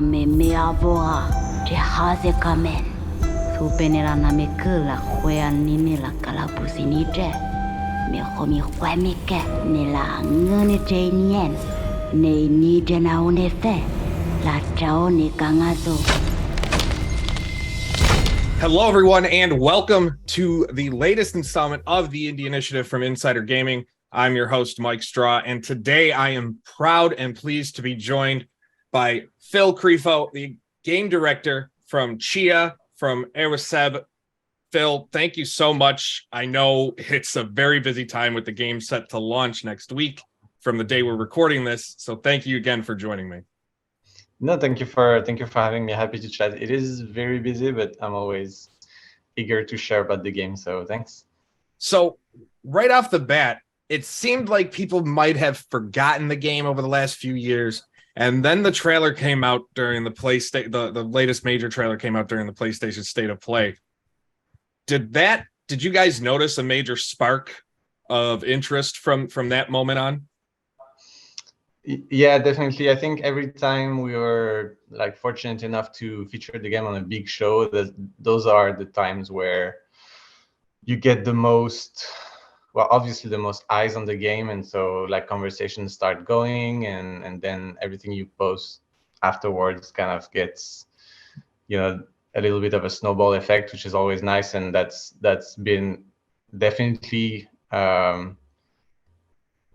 me mea voa te haze kamen. Supenera na me kula hwea nini la kalapusi ni te. Me homi hwemike ni la ngani te nien. Ne ni te na une fe. La chao ni kangazo. Hello, everyone, and welcome to the latest installment of the Indie Initiative from Insider Gaming. I'm your host, Mike Straw, and today I am proud and pleased to be joined by Phil Crifo, the game director from Tchia, from Erwaseb. Phil, thank you so much. I know it's a very busy time with the game set to launch next week from the day we're recording this, so thank you again for joining me. No, thank you for having me. Happy to chat. It is very busy, but I'm always eager to share about the game, so thanks. So right off the bat, it seemed like people might have forgotten the game over the last few years, and then the trailer came out during the the latest major trailer came out during the PlayStation State of Play. Did you guys notice a major spark of interest from that moment on? Yeah, definitely. I think every time we were fortunate enough to feature the game on a big show, those are the times where you get the most, well, obviously the most eyes on the game, and so conversations start going, and then everything you post afterwards kind of gets, a little bit of a snowball effect, which is always nice, and that's been definitely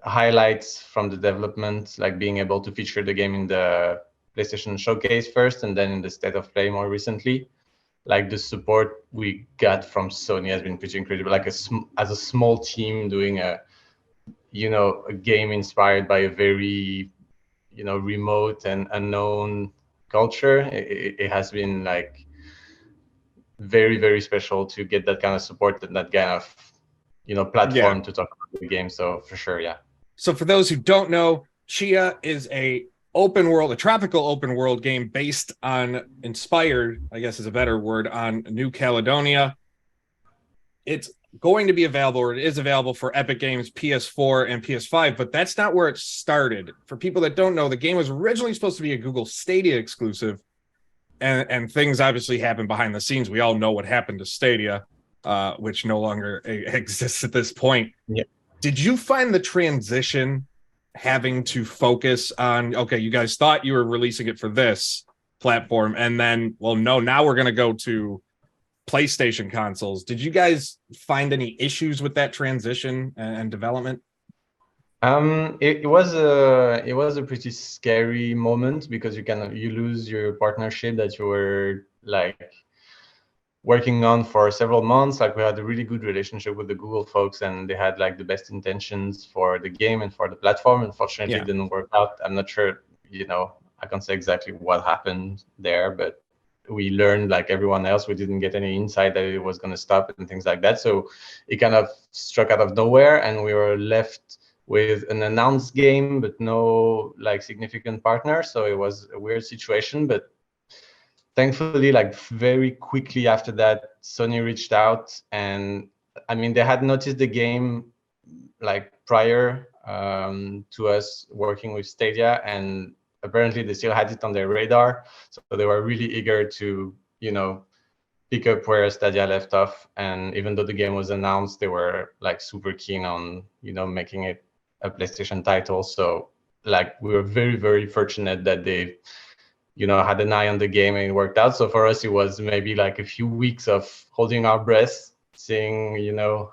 highlights from the development, like being able to feature the game in the PlayStation Showcase first, and then in the State of Play more recently. The support we got from Sony has been pretty incredible. As a small team doing a game inspired by a very, remote and unknown culture, it has been very, very special to get that kind of support and that kind of, platform to talk about the game. So for sure, yeah. So for those who don't know, Tchia is a tropical open world game inspired, I guess is a better word, on New Caledonia. It's going to be available, or it is available for Epic Games, PS4, and PS5, but that's not where it started. For people that don't know, the game was originally supposed to be a Google Stadia exclusive, and things obviously happened behind the scenes. We all know what happened to Stadia, which no longer exists at this point. Yeah. Did you find the transition having to focus on, okay, you guys thought you were releasing it for this platform, and then, well, no, now we're going to go to PlayStation consoles. Did you guys find any issues with that transition and development? It was a pretty scary moment, because you lose your partnership that you were working on for several months. We had a really good relationship with the Google folks, and they had the best intentions for the game and for the platform. Unfortunately, It didn't work out. I'm not sure, I can't say exactly what happened there, but we learned like everyone else. We didn't get any insight that it was going to stop and things like that. So it kind of struck out of nowhere, and we were left with an announced game, but no significant partner. So it was a weird situation, but thankfully, very quickly after that, Sony reached out, and I mean, they had noticed the game prior to us working with Stadia, and apparently they still had it on their radar. So they were really eager to, pick up where Stadia left off. And even though the game was announced, they were super keen on, making it a PlayStation title. So we were very, very fortunate that they had an eye on the game and it worked out. So for us, it was maybe a few weeks of holding our breath, seeing,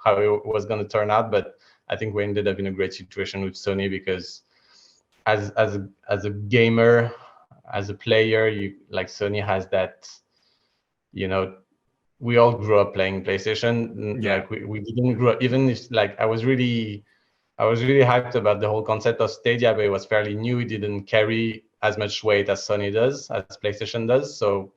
how it was going to turn out. But I think we ended up in a great situation with Sony, because as a gamer, as a player, Sony has that, we all grew up playing PlayStation. Yeah. We didn't grow up, even if I was really hyped about the whole concept of Stadia, but it was fairly new. It didn't carry as much weight as Sony does, as PlayStation does. So,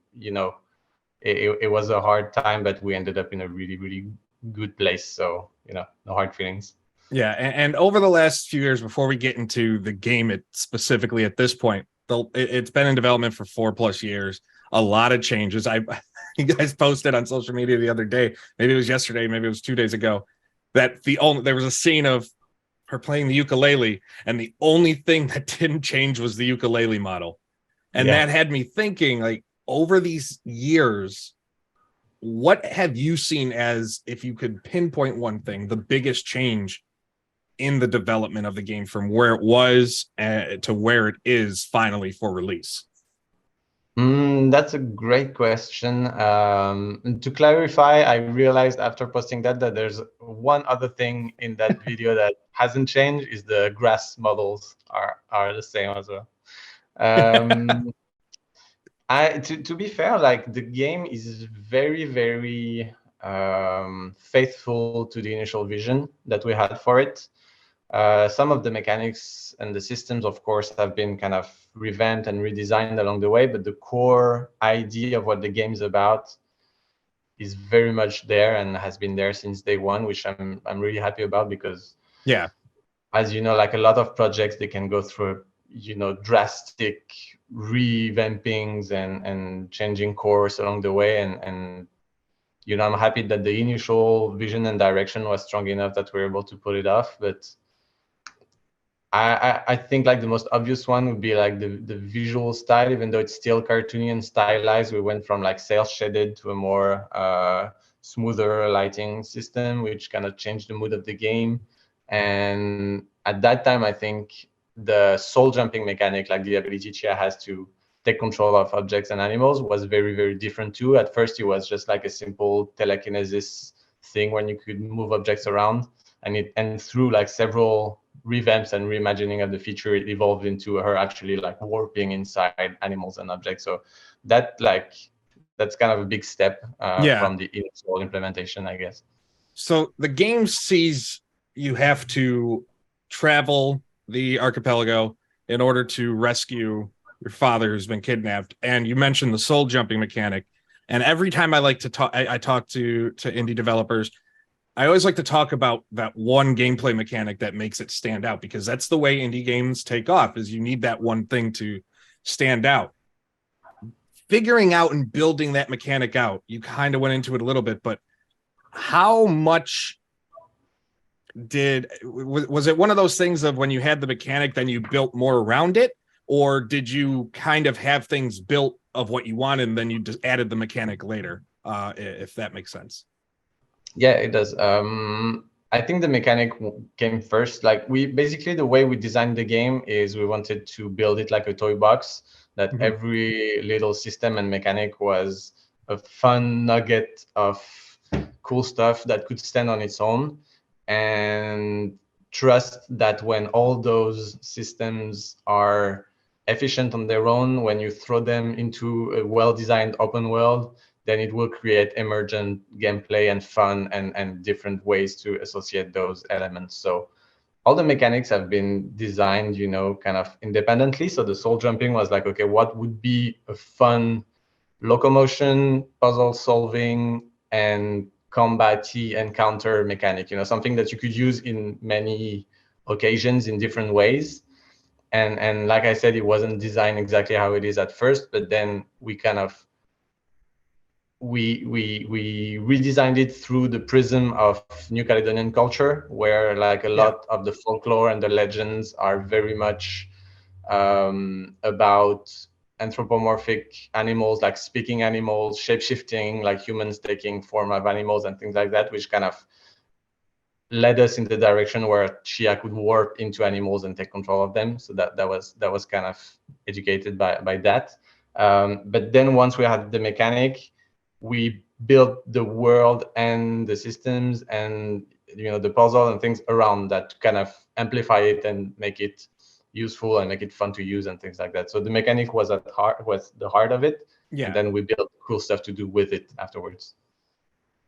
it was a hard time, but we ended up in a really, really good place. So, no hard feelings. Yeah. And over the last few years, before we get into the game specifically at this point, it's been in development for 4+ years. A lot of changes. You guys posted on social media the other day, maybe it was yesterday, maybe it was 2 days ago, that there was a scene of her playing the ukulele, and the only thing that didn't change was the ukulele model. And that had me thinking, like, over these years, what have you seen as, if you could pinpoint one thing, the biggest change in the development of the game from where it was to where it is finally for release? That's a great question. To clarify, I realized after posting that there's one other thing in that video that hasn't changed, is the grass models are the same as well. To be fair, like, the game is very, very faithful to the initial vision that we had for it. Some of the mechanics and the systems, of course, have been kind of revamped and redesigned along the way, but the core idea of what the game's about is very much there and has been there since day one, which I'm really happy about, because as you know, like a lot of projects, they can go through, drastic revampings and changing course along the way, and I'm happy that the initial vision and direction was strong enough that we're able to pull it off. But I think, like, the most obvious one would be like the visual style. Even though it's still cartoony and stylized, we went from like cel shaded to a more smoother lighting system, which kind of changed the mood of the game. And at that time, I think the soul jumping mechanic, like the ability Tchia has to take control of objects and animals, was very, very different too. At first, it was just like a simple telekinesis thing when you could move objects around, and through like several revamps and reimagining of the feature, it evolved into her actually like warping inside animals and objects. So that's kind of a big step from the initial implementation, I guess. So the game sees you have to travel the archipelago in order to rescue your father who's been kidnapped. And you mentioned the soul jumping mechanic. And every time I like to talk, I talk to indie developers, I always like to talk about that one gameplay mechanic that makes it stand out, because that's the way indie games take off, is you need that one thing to stand out. Figuring out and building that mechanic out, you kind of went into it a little bit, but how much was it one of those things of when you had the mechanic, then you built more around it? Or did you kind of have things built of what you wanted and then you just added the mechanic later, if that makes sense? Yeah, it does. I think the mechanic came first. Like, the way we designed the game is we wanted to build it like a toy box, that every little system and mechanic was a fun nugget of cool stuff that could stand on its own, and trust that when all those systems are efficient on their own, when you throw them into a well-designed open world, then it will create emergent gameplay and fun and different ways to associate those elements. So all the mechanics have been designed, kind of independently. So the soul jumping was like, okay, what would be a fun locomotion, puzzle solving, and combat-y encounter mechanic, something that you could use in many occasions in different ways. And like I said, it wasn't designed exactly how it is at first, but then we kind of we redesigned it through the prism of New Caledonian culture, where like a lot of the folklore and the legends are very much about anthropomorphic animals, like speaking animals, shape-shifting, like humans taking form of animals and things like that, which kind of led us in the direction where Tchia could warp into animals and take control of them. So that was kind of educated by that. But then once we had the mechanic, we built the world and the systems and the puzzle and things around that to kind of amplify it and make it useful and make it fun to use and things like that. So the mechanic was the heart of it. And then we built cool stuff to do with it afterwards.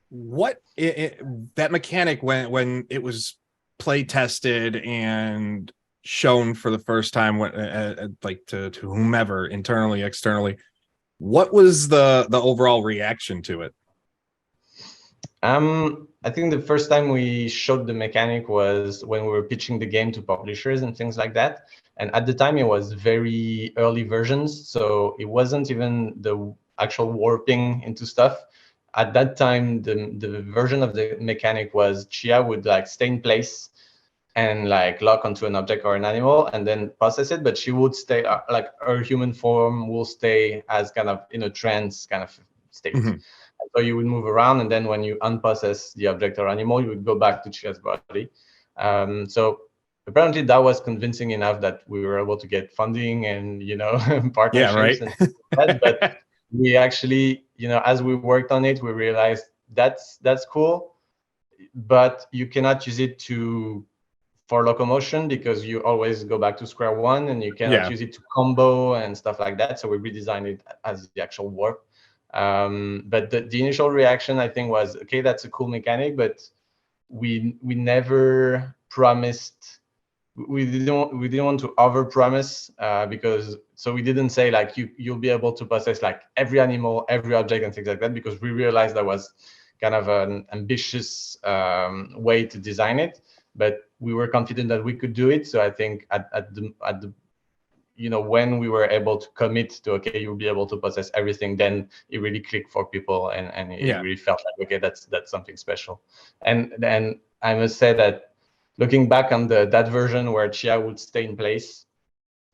What that mechanic, when it was play tested and shown for the first time, like to whomever, internally, externally, what was the overall reaction to it? I think the first time we showed the mechanic was when we were pitching the game to publishers and things like that. And at the time, it was very early versions, so it wasn't even the actual warping into stuff. At that time, the version of the mechanic was Tchia would like stay in place and like lock onto an object or an animal and then process it, but she would stay like her human form will stay as kind of in a trance kind of state. So you would move around, and then when you unprocess the object or animal, you would go back to Tchia's body. So apparently that was convincing enough that we were able to get funding and, you know, partnerships and that. But we actually, you know, as we worked on it, we realized that's cool, but you cannot use it for locomotion because you always go back to square one, and you cannot use it to combo and stuff like that. So we redesigned it as the actual warp. But the initial reaction, I think, was, okay, that's a cool mechanic, but we never promised, we didn't want to over promise, because so we didn't say like you'll be able to possess like every animal, every object and things like that, because we realized that was kind of an ambitious way to design it, but we were confident that we could do it. So I think at the you know, when we were able to commit to, okay, you'll be able to possess everything, then it really clicked for people, and it really felt like, okay, that's something special. And then I must say that looking back on that version where Tchia would stay in place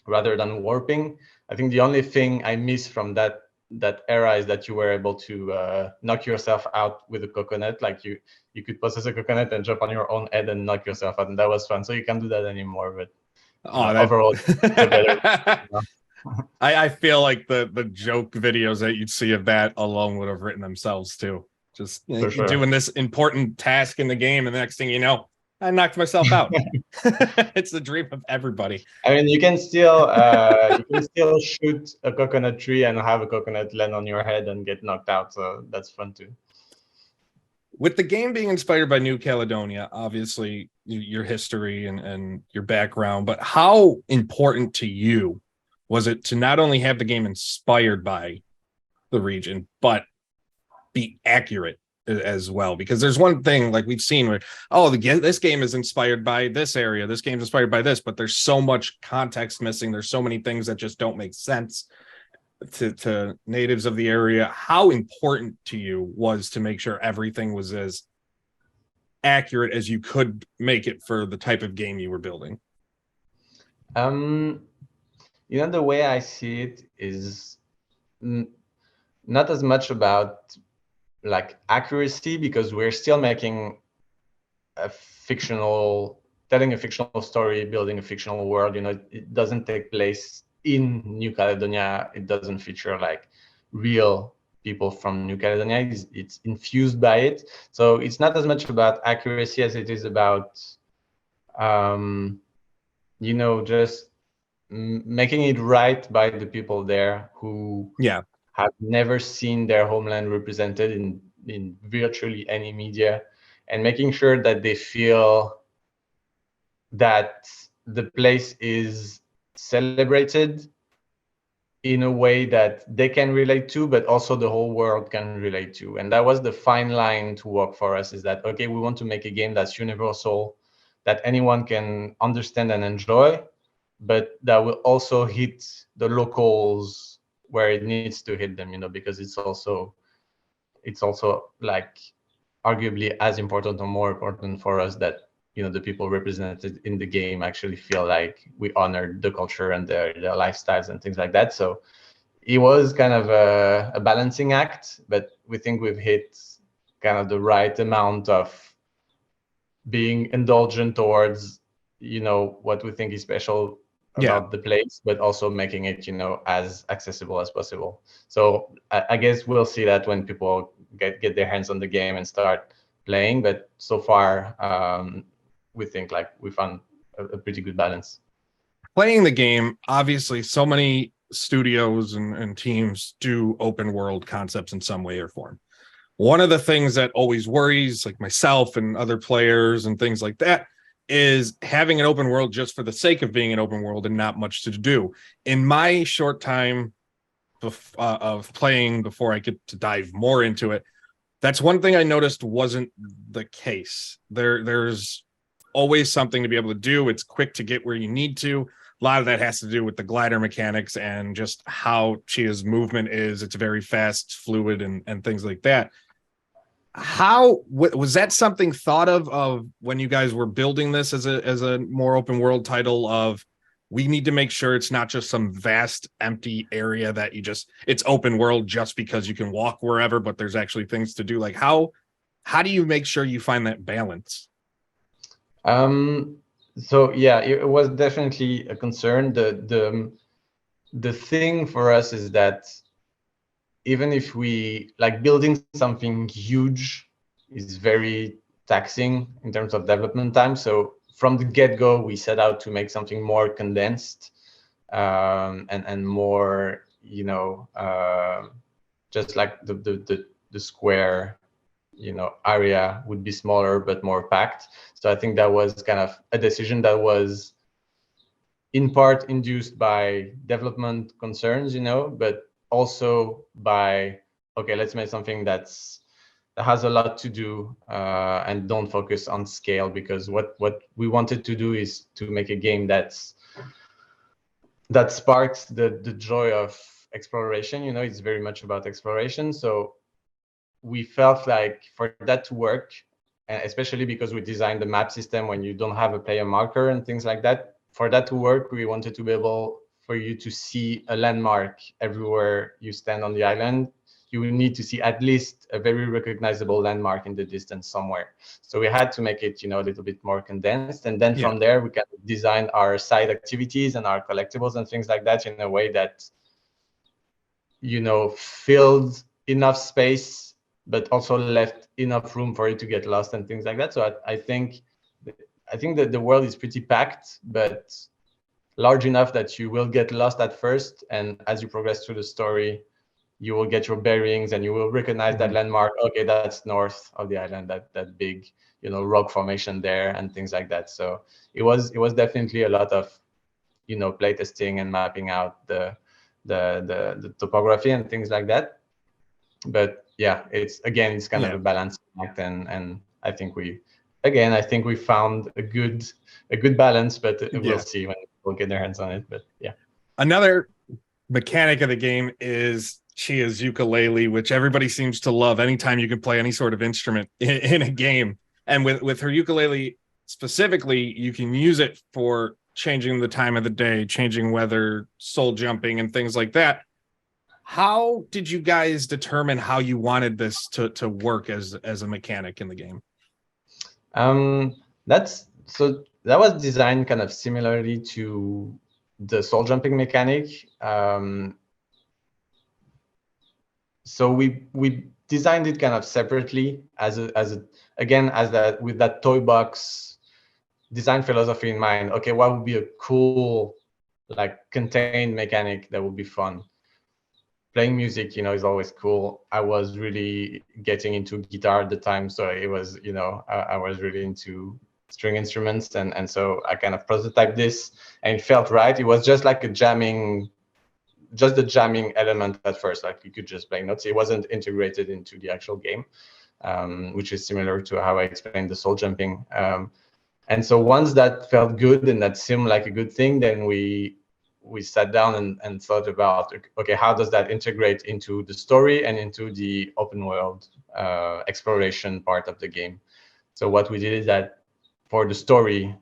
rather than warping, I think the only thing I miss from that era is that you were able to knock yourself out with a coconut. Like you could possess a coconut and jump on your own head and knock yourself out, and that was fun. So you can't do that anymore, but overall, I feel like the joke videos that you'd see of that alone would have written themselves too. Just, you know, you're doing this important task in the game, and the next thing you know, I knocked myself out. It's the dream of everybody. I mean, you can still shoot a coconut tree and have a coconut land on your head and get knocked out. So that's fun too. With the game being inspired by New Caledonia, obviously your history and your background, but how important to you was it to not only have the game inspired by the region, but be accurate as well? Because there's one thing, like we've seen where, this game is inspired by this area, this game's inspired by this, but there's so much context missing. There's so many things that just don't make sense to natives of the area. How important to you was to make sure everything was as accurate as you could make it for the type of game you were building? You know, the way I see it is not as much about like accuracy, because we're still making telling a fictional story, building a fictional world. You know, it doesn't take place in New Caledonia. It doesn't feature like real people from New Caledonia. It's infused by it. So it's not as much about accuracy as it is about, you know, just making it right by the people there who have never seen their homeland represented in virtually any media, and making sure that they feel that the place is celebrated in a way that they can relate to, but also the whole world can relate to. And that was the fine line to walk for us, is that, okay, we want to make a game that's universal, that anyone can understand and enjoy, but that will also hit the locals where it needs to hit them, you know, because it's also like arguably as important or more important for us that, you know, the people represented in the game actually feel like we honored the culture and their lifestyles and things like that. So it was kind of a balancing act, but we think we've hit kind of the right amount of being indulgent towards, you know, what we think is special about the place, but also making it, you know, as accessible as possible. So I guess we'll see that when people get their hands on the game and start playing. But so far, we think like we found a pretty good balance. Playing the game, obviously, so many studios and teams do open world concepts in some way or form. One of the things that always worries, like myself and other players and things like that, is having an open world just for the sake of being an open world and not much to do. In my short time of playing before I get to dive more into it, that's one thing I noticed wasn't the case. There's always something to be able to do. It's quick to get where you need to. A lot of that has to do with the glider mechanics and just how Tchia's movement is. It's very fast, fluid, and things like that. How was that something thought of when you guys were building this as a more open world title of we need to make sure it's not just some vast empty area that it's open world just because you can walk wherever, but there's actually things to do. Like how do you make sure you find that balance? So yeah, it was definitely a concern. The thing for us is that even if we like building something huge is very taxing in terms of development time. So from the get-go, we set out to make something more condensed and more, just like the square, area would be smaller but more packed. So I think that was kind of a decision that was in part induced by development concerns, but also by, okay, let's make something that has a lot to do and don't focus on scale, because what we wanted to do is to make a game that sparks the joy of exploration. It's very much about exploration. So we felt like for that to work, and especially because we designed the map system when you don't have a player marker and things like that, for that to work, we wanted to be able for you to see a landmark everywhere you stand on the island. You will need to see at least a very recognizable landmark in the distance somewhere. So we had to make it, a little bit more condensed. And then from there, we can design our side activities and our collectibles and things like that in a way that, filled enough space, but also left enough room for you to get lost and things like that. So I think that the world is pretty packed, but large enough that you will get lost at first. And as you progress through the story, you will get your bearings and you will recognize that landmark. Okay, that's north of the island, that big, rock formation there and things like that. So it was definitely a lot of, playtesting and mapping out the topography and things like that. But yeah, it's kind of a balancing act, and I think we found a good balance, but we'll see when we'll get their hands on it. But yeah, another mechanic of the game is Tchia's ukulele, which everybody seems to love anytime you can play any sort of instrument in a game. And with her ukulele specifically, you can use it for changing the time of the day, changing weather, soul jumping, and things like that. How did you guys determine how you wanted this to work as a mechanic in the game? That was designed kind of similarly to the soul jumping mechanic. So we designed it kind of separately as that with that toy box design philosophy in mind. Okay, what would be a cool, like, contained mechanic that would be fun? Playing music, is always cool. I was really getting into guitar at the time, so it was, I was really into string instruments, and so I kind of prototyped this, and it felt right. It was just like the jamming element at first, like you could just play notes. It wasn't integrated into the actual game, which is similar to how I explained the soul jumping. And so once that felt good and that seemed like a good thing, then we sat down and thought about, okay, how does that integrate into the story and into the open world exploration part of the game? So what we did is that for the story,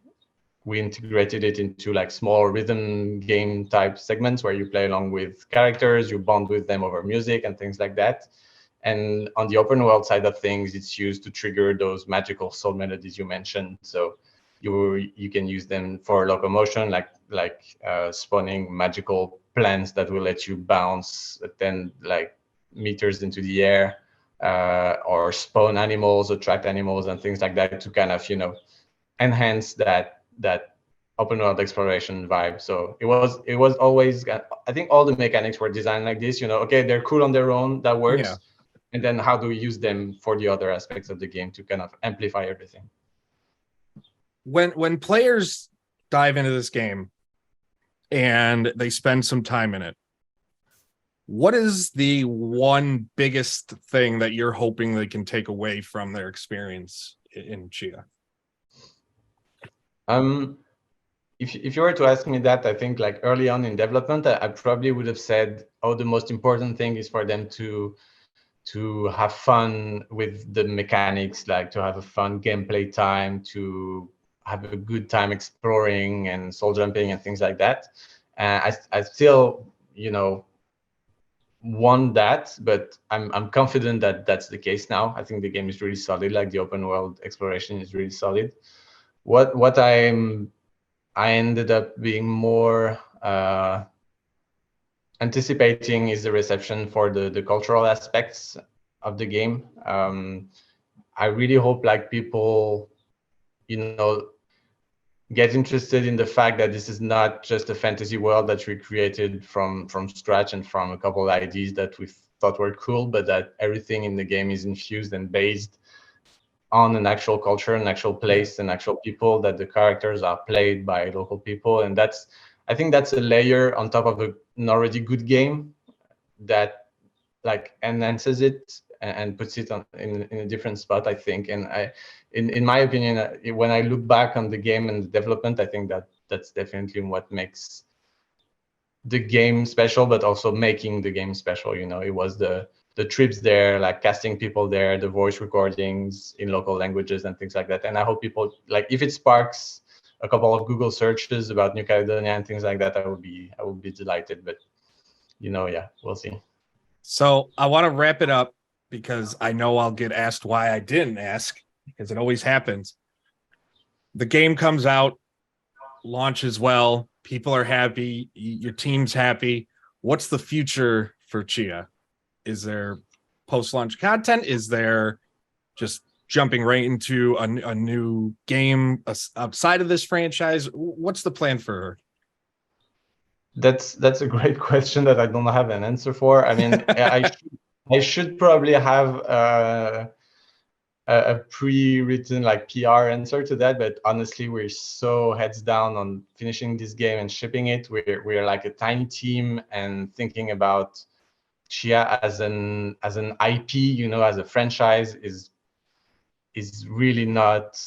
we integrated it into like small rhythm game type segments where you play along with characters, you bond with them over music and things like that. And on the open world side of things, it's used to trigger those magical soul melodies you mentioned. So you can use them for locomotion, like spawning magical plants that will let you bounce 10 like meters into the air, or spawn animals, attract animals, and things like that to kind of enhance that open world exploration vibe. So it was always, I think all the mechanics were designed like this. Okay, they're cool on their own, that works. Yeah. And then how do we use them for the other aspects of the game to kind of amplify everything? When players dive into this game and they spend some time in it, what is the one biggest thing that you're hoping they can take away from their experience in Tchia? If you were to ask me that, I think like early on in development, I probably would have said, the most important thing is for them to to have fun with the mechanics, like to have a fun gameplay time, to have a good time exploring and soul jumping and things like that. And I still, want that, but I'm confident that that's the case now. I think the game is really solid. Like the open world exploration is really solid. What I ended up being more anticipating is the reception for the cultural aspects of the game. I really hope like people, get interested in the fact that this is not just a fantasy world that we created from scratch and from a couple of ideas that we thought were cool, but that everything in the game is infused and based on an actual culture, an actual place, and actual people, that the characters are played by local people. And I think that's a layer on top of an already good game that like enhances it and puts it in a different spot, I think. And in my opinion, when I look back on the game and the development, I think that's definitely what makes the game special, but also making the game special. It was the trips there, like casting people there, the voice recordings in local languages and things like that. And I hope people, like, if it sparks a couple of Google searches about New Caledonia and things like that, I would be delighted. But yeah, we'll see. So I want to wrap it up because I know I'll get asked why I didn't ask, because it always happens. The game comes out, launches well, people are happy, your team's happy. What's the future for Tchia? Is there post-launch content? Is there just jumping right into a new game outside of this franchise? What's the plan for her? That's a great question that I don't have an answer for. I mean, I should probably have a pre-written like PR answer to that, but honestly, we're so heads down on finishing this game and shipping it. We're like a tiny team, and thinking about Tchia as an IP, as a franchise is really not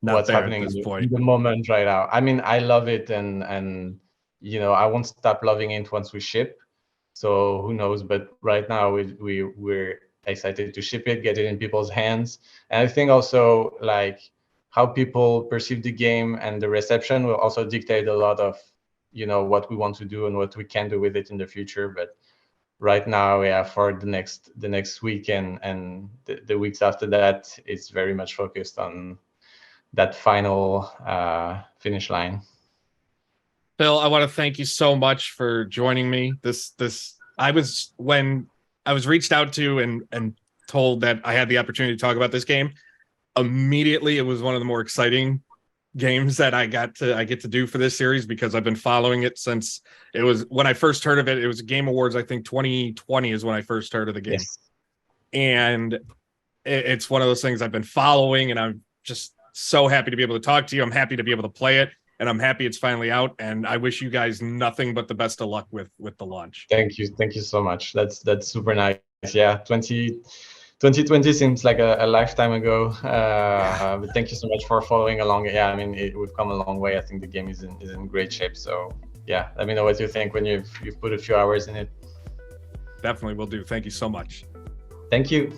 what's happening in the moment right now. I mean, I love it, and I won't stop loving it once we ship. So who knows? But right now we're excited to ship it, get it in people's hands. And I think also like how people perceive the game and the reception will also dictate a lot of, what we want to do and what we can do with it in the future. But right now, yeah, for the next week and the weeks after that, it's very much focused on that final finish line. Phil, I want to thank you so much for joining me. When I was reached out to and told that I had the opportunity to talk about this game, immediately it was one of the more exciting games that I get to do for this series, because I've been following it since it was, when I first heard of it, it was Game Awards, I think 2020 is when I first heard of the game. Yes. And it's one of those things I've been following, and I'm just so happy to be able to talk to you. I'm happy to be able to play it, and I'm happy it's finally out, and I wish you guys nothing but the best of luck with the launch. Thank you so much. That's super nice. Yeah, 2020 seems like a lifetime ago, but thank you so much for following along. Yeah, I mean, we've come a long way. I think the game is in great shape. So yeah, let me know what you think when you've put a few hours in it. Definitely will do. Thank you so much. Thank you.